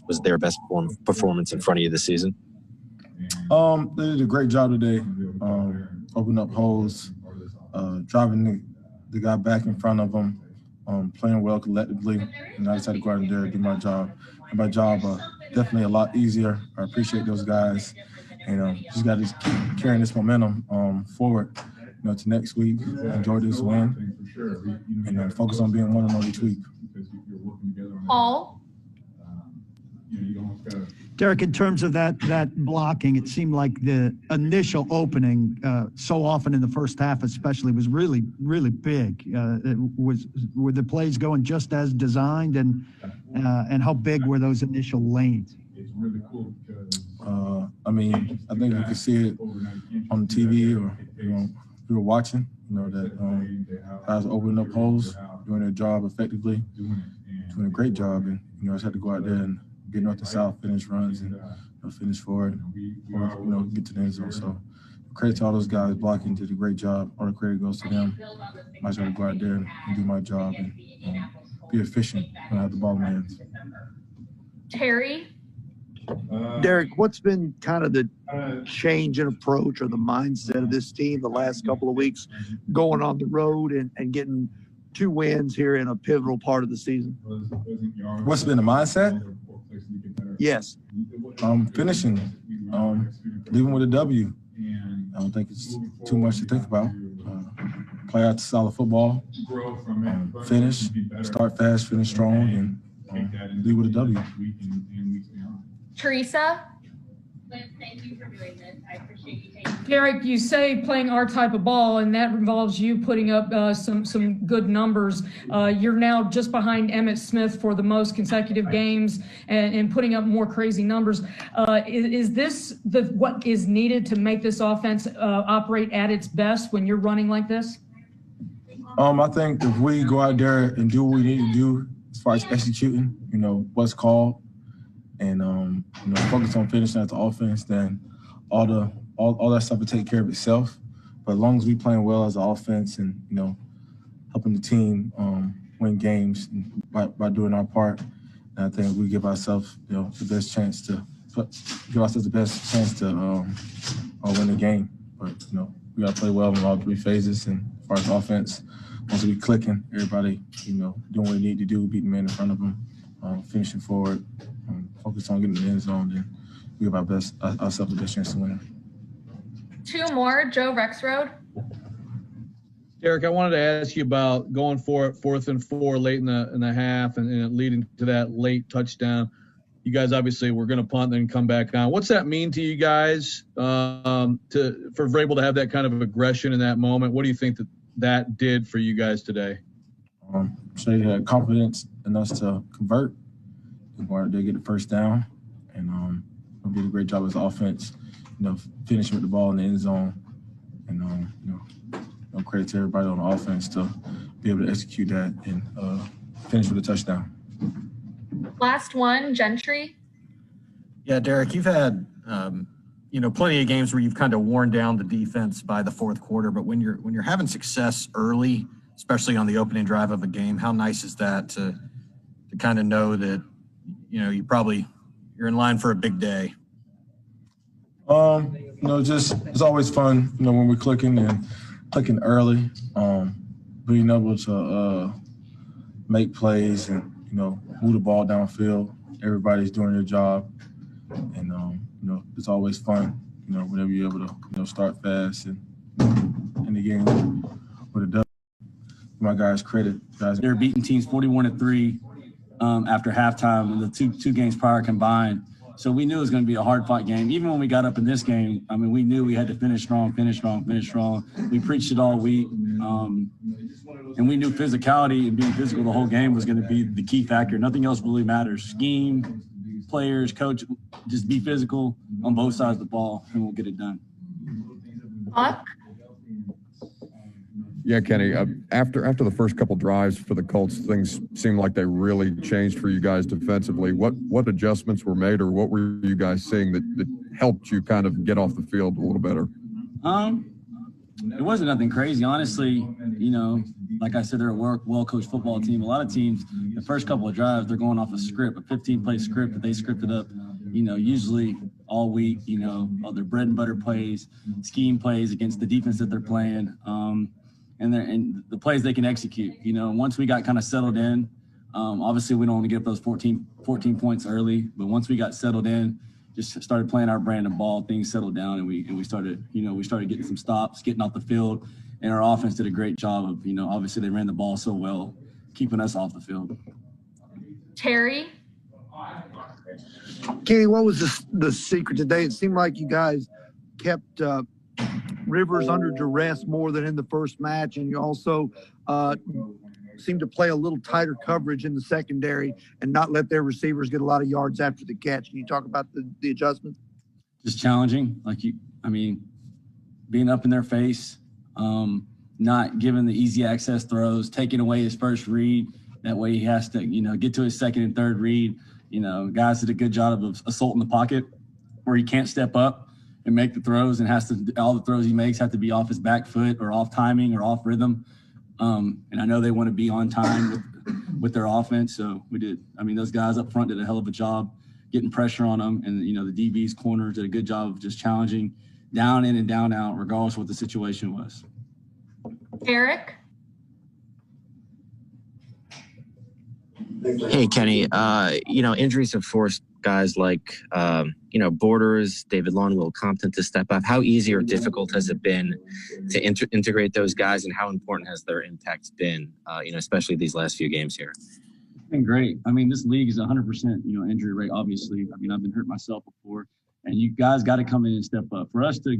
was their best performance in front of you this season? They did a great job today. Opening up holes, driving the guy back in front of him, playing well collectively, and I just had to go out there and do my job. And my job definitely a lot easier. I appreciate those guys, and just got to keep carrying this momentum forward, to next week. Enjoy this win, and focus on being 1-0 each week. Paul? Derrick, in terms of that blocking, it seemed like the initial opening, so often in the first half especially, was really, really big. Were the plays going just as designed, and how big were those initial lanes? I think you can see it on the TV or we were watching, that guys opening up holes, doing their job effectively, doing a great job, and I just had to go out there and get north and south, finish runs, and finish forward, or get to the end zone. So credit to all those guys blocking, did a great job. All the credit goes to them. I just got to go out there and do my job and be efficient when I have the ball in my hands. Terry? Derrick, what's been kind of the change in approach or the mindset of this team the last couple of weeks, going on the road and getting 2 wins here in a pivotal part of the season? What's been the mindset? Yes. Finishing, leaving with a W. I don't think it's too much to think about. Play out solid football, finish, start fast, finish strong, and leave with a W. Teresa? Thank you for doing this. I appreciate you taking. Derrick, you say playing our type of ball, and that involves you putting up some good numbers. You're now just behind Emmitt Smith for the most consecutive games and putting up more crazy numbers. Is this what is needed to make this offense operate at its best when you're running like this? I think if we go out there and do what we need to do as far as executing, what's called, and focus on finishing at the offense, then all that stuff will take care of itself. But as long as we playing well as an offense and helping the team win games by doing our part, and I think we give ourselves the best chance to win the game. But we got to play well in all 3 phases. And as far as offense, once we clicking, everybody doing what we need to do, beating the man in front of them, finishing forward. Focus on getting in the end zone, then we give ourselves the best chance to win. 2 more. Joe Rexroad. Derrick, I wanted to ask you about going for it 4th and 4 late in the half and leading to that late touchdown. You guys obviously were going to punt and then come back on. What's that mean to you guys for able to have that kind of aggression in that moment? What do you think that did for you guys today? So they had confidence in us to convert. They get the first down, and did a great job as offense, finishing with the ball in the end zone, and credit to everybody on the offense to be able to execute that and finish with a touchdown. Last one, Gentry. Yeah, Derrick, you've had plenty of games where you've kind of worn down the defense by the 4th quarter, but when you're having success early, especially on the opening drive of a game, how nice is that to kind of know that you're in line for a big day? It's always fun, when we're clicking early, being able to make plays and, move the ball downfield. Everybody's doing their job. And, it's always fun, whenever you're able to, start fast and in the game with a W. My guys credit. They're beating teams 41-3. After halftime, the two games prior combined. So we knew it was going to be a hard-fought game. Even when we got up in this game, we knew we had to finish strong. We preached it all week. And we knew physicality and being physical the whole game was going to be the key factor. Nothing else really matters. Scheme, players, coach, just be physical on both sides of the ball, and we'll get it done. Buck? Yeah, Kenny, after the first couple drives for the Colts, things seemed like they really changed for you guys defensively. What adjustments were made, or what were you guys seeing that helped you kind of get off the field a little better? It wasn't nothing crazy. Honestly, like I said, they're a well-coached football team. A lot of teams, the first couple of drives, they're going off a script, a 15-play script that they scripted up, usually all week, all their bread and butter plays, scheme plays against the defense that they're playing, and the plays they can execute. Once we got kind of settled in, obviously we don't want to get up those 14 points early, but once we got settled in, just started playing our brand of ball, things settled down, and we started getting some stops, getting off the field, and our offense did a great job of, obviously they ran the ball so well, keeping us off the field. Terry? Kenny, what was the secret today? It seemed like you guys kept Rivers under duress more than in the first match, and you also seemed to play a little tighter coverage in the secondary and not let their receivers get a lot of yards after the catch. Can you talk about the adjustments? Just challenging, being up in their face, not giving the easy access throws, taking away his first read. That way he has to, get to his second and third read. Guys did a good job of assaulting the pocket where he can't step up and make the throws, and all the throws he makes have to be off his back foot or off timing or off rhythm. And I know they want to be on time with their offense. So we did. Those guys up front did a hell of a job getting pressure on them. And, the DB's corners did a good job of just challenging down in and down out, regardless of what the situation was. Derrick? Hey, Kenny. Injuries have forced guys like, Borders, David Long, Will Compton to step up. How easy or difficult has it been to integrate those guys, and how important has their impact been, especially these last few games here? It's been great. This league is 100%, injury rate, obviously. I've been hurt myself before, and you guys got to come in and step up. For us to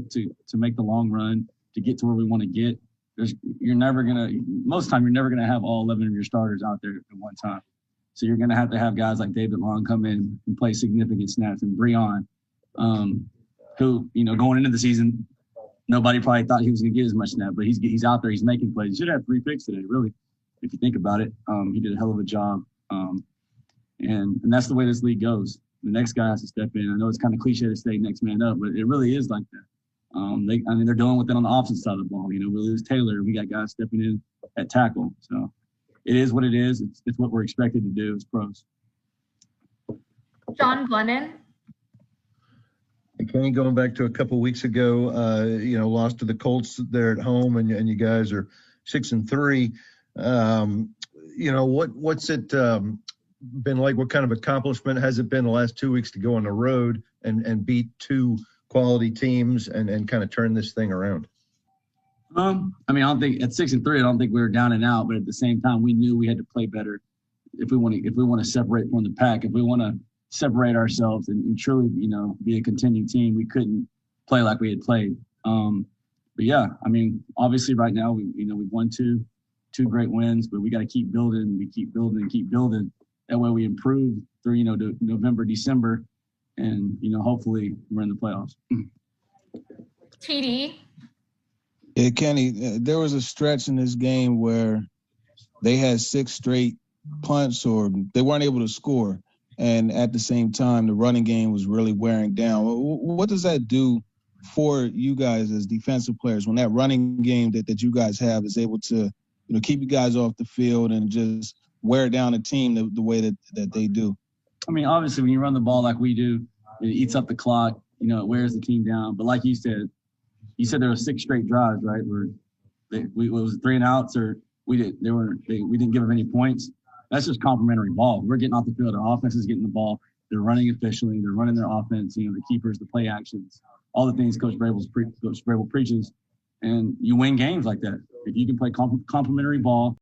make the long run, to get to where we want to get, most of the time, you're never going to have all 11 of your starters out there at one time. So you're going to have guys like David Long come in and play significant snaps, and Breon, who, going into the season, nobody probably thought he was going to get as much snap, but he's out there, he's making plays. He should have 3 picks today, really, if you think about it. He did a hell of a job. And that's the way this league goes. The next guy has to step in. I know it's kind of cliche to say next man up, but it really is like that. They're dealing with it on the opposite side of the ball. We lose Taylor. We got guys stepping in at tackle. So it is what it is. It's what we're expected to do as pros. John Glennon? Kenny, going back to a couple of weeks ago, lost to the Colts there at home, and you guys are 6-3. What's it been like? What kind of accomplishment has it been the last 2 weeks to go on the road and beat 2 quality teams and kind of turn this thing around? I don't think at 6-3, I don't think we were down and out, but at the same time, we knew we had to play better if we want to separate from the pack. If we want to separate ourselves and truly, be a contending team, we couldn't play like we had played. But yeah, obviously right now we've won two great wins, but we got to keep building. We keep building and keep building. That way we improve through, November, December, and, hopefully we're in the playoffs. TD? Yeah, Kenny, there was a stretch in this game where they had 6 straight punts or they weren't able to score. And at the same time, the running game was really wearing down. What does that do for you guys as defensive players when that running game that you guys have is able to, keep you guys off the field and just wear down a team the way that they do? Obviously, when you run the ball like we do, it eats up the clock. It wears the team down. But like you said there were 6 straight drives, right? Where was it 3 and outs, or we didn't give them any points. That's just complimentary ball. We're getting off the field. Our offense is getting the ball. They're running efficiently. They're running their offense. The keepers, the play actions, all the things Coach Brable preaches. And you win games like that if you can play complimentary ball